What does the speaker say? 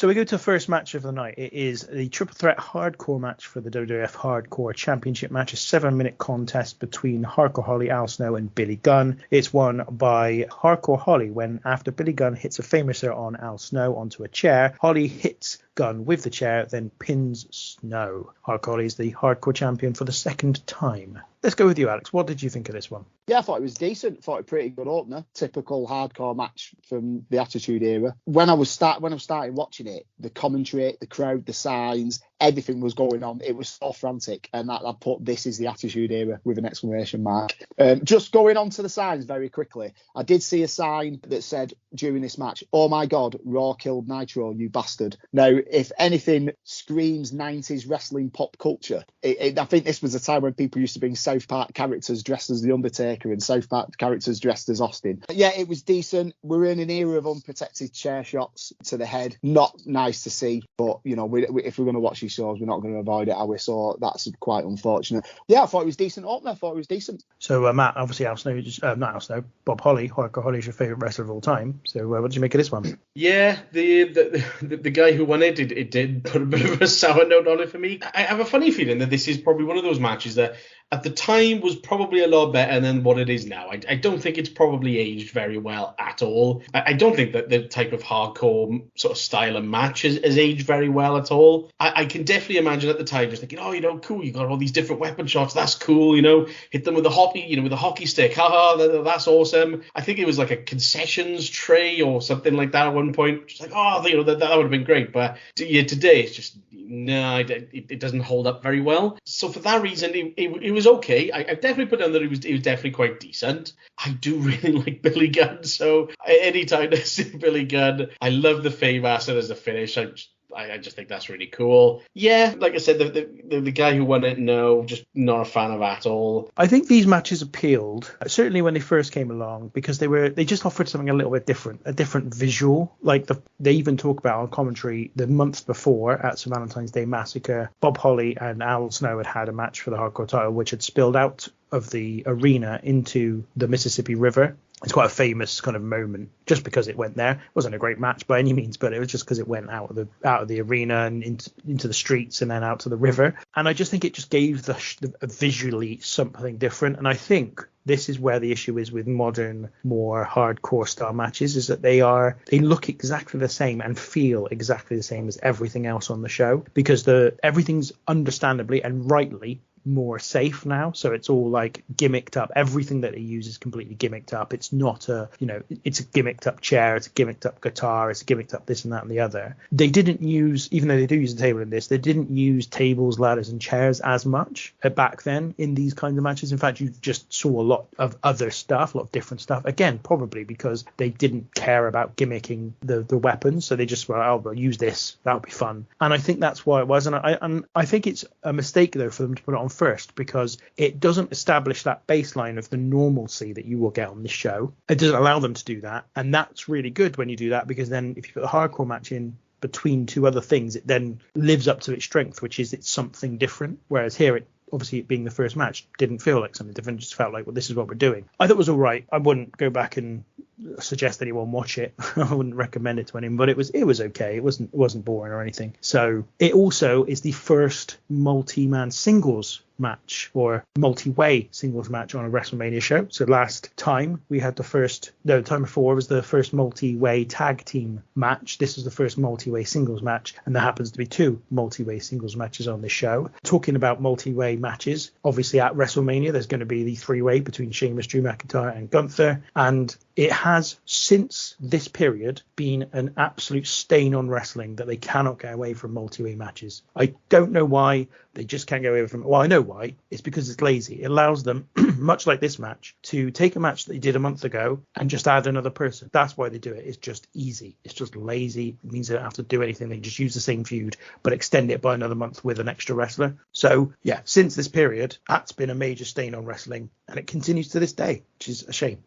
So we go to the first match of the night. It is the triple threat hardcore match for the WWF Hardcore Championship match, a 7-minute contest between Hardcore Holly, Al Snow, and Billy Gunn. It's won by Hardcore Holly when, after Billy Gunn hits a famouser on Al Snow onto a chair, Holly hits Gunn with the chair, then pins Snow. Hardcore Holly is the hardcore champion for the second time. Let's go with you, Alex. What did you think of this one? Yeah, I thought it was decent. Thought it pretty good opener. Typical hardcore match from the Attitude Era. When I was starting watching it, the commentary, the crowd, the signs, everything was going on. It was so frantic, and I put "This is the Attitude Era" with an exclamation mark. Just going on to the signs very quickly. I did see a sign that said during this match, "Oh my God, Raw killed Nitro, you bastard." Now, if anything screams 90s wrestling pop culture, I think this was a time when people used to bring South Park characters dressed as The Undertaker and South Park characters dressed as Austin. Yeah, it was decent. We're in an era of unprotected chair shots to the head. Not nice to see, but, you know, if we're going to watch these shows, we're not going to avoid it, are we? So that's quite unfortunate. Yeah, I thought it was decent opener. I thought it was decent. So, Matt, obviously Al Snow, not Al Snow, Bob Holly, Hardcore Holly is your favourite wrestler of all time. So what did you make of this one? Yeah, the guy who won it did put a bit of a sour note on it for me. I have a funny feeling that this is probably one of those matches that at the time was probably a lot better than what it is now. I don't think it's probably aged very well at all. I don't think that the type of hardcore sort of style of match has aged very well at all. I can definitely imagine at the time just thinking, oh, you know, cool, you got all these different weapon shots. That's cool, you know, hit them with a hockey stick. Haha, that's awesome. I think it was like a concessions tray or something like that at one point. Just like, oh, you know, that would have been great. But yeah, today it's just, no, it doesn't hold up very well. So for that reason, it was okay. I definitely put down that it was definitely quite decent. I do really like Billy Gunn, so anytime I see Billy Gunn, I love the Fame Acid as a finish. I just think that's really cool. Yeah, like I said, the guy who won it, no, just not a fan of at all. I think these matches appealed, certainly when they first came along, because they just offered something a little bit different, a different visual. Like they even talk about on commentary the month before at St. Valentine's Day Massacre, Bob Holly and Al Snow had a match for the hardcore title, which had spilled out of the arena into the Mississippi River. It's quite a famous kind of moment just because it went there. It wasn't a great match by any means, but it was just because it went out of the arena and into the streets and then out to the river. And I just think it just gave the visually something different. And I think this is where the issue is with modern, more hardcore style matches, is that they look exactly the same and feel exactly the same as everything else on the show, because everything's understandably and rightly more safe now. So it's all like gimmicked up. Everything that they use is completely gimmicked up. It's not it's a gimmicked up chair, it's a gimmicked up guitar, it's a gimmicked up this and that and the other. They didn't use, even though they do use a table in this, they didn't use tables, ladders and chairs as much back then in these kinds of matches. In fact, you just saw a lot of other stuff, a lot of different stuff. Again, probably because they didn't care about gimmicking the weapons. So they just were, oh, we'll use this. That would be fun. And I think that's why it was. And I think it's a mistake, though, for them to put it on first, because it doesn't establish that baseline of the normalcy that you will get on this show. It doesn't allow them to do that, and that's really good when you do that, because then if you put a hardcore match in between two other things, it then lives up to its strength, which is it's something different. Whereas here, it being the first match didn't feel like something different, it just felt like, well, this is what we're doing. I thought it was all right. I wouldn't go back and suggest anyone watch it. I wouldn't recommend it to anyone, but it was okay. It wasn't boring or anything. So it also is the first multi-man singles match or multi-way singles match on a WrestleMania show. So last time we had the time before was the first multi-way tag team match. This is the first multi-way singles match, and there happens to be two multi-way singles matches on this show. Talking about multi-way matches, obviously at WrestleMania there's going to be the three-way between Sheamus, Drew McIntyre and Gunther, and it has since this period been an absolute stain on wrestling that they cannot get away from multi-way matches. I don't know why they just can't get away from it. Well, I know why. It's because it's lazy. It allows them, much like this match, to take a match that they did a month ago and just add another person. That's why they do it. It's just easy. It's just lazy. It means they don't have to do anything. They just use the same feud, but extend it by another month with an extra wrestler. So, yeah, since this period, that's been a major stain on wrestling, and it continues to this day, which is a shame.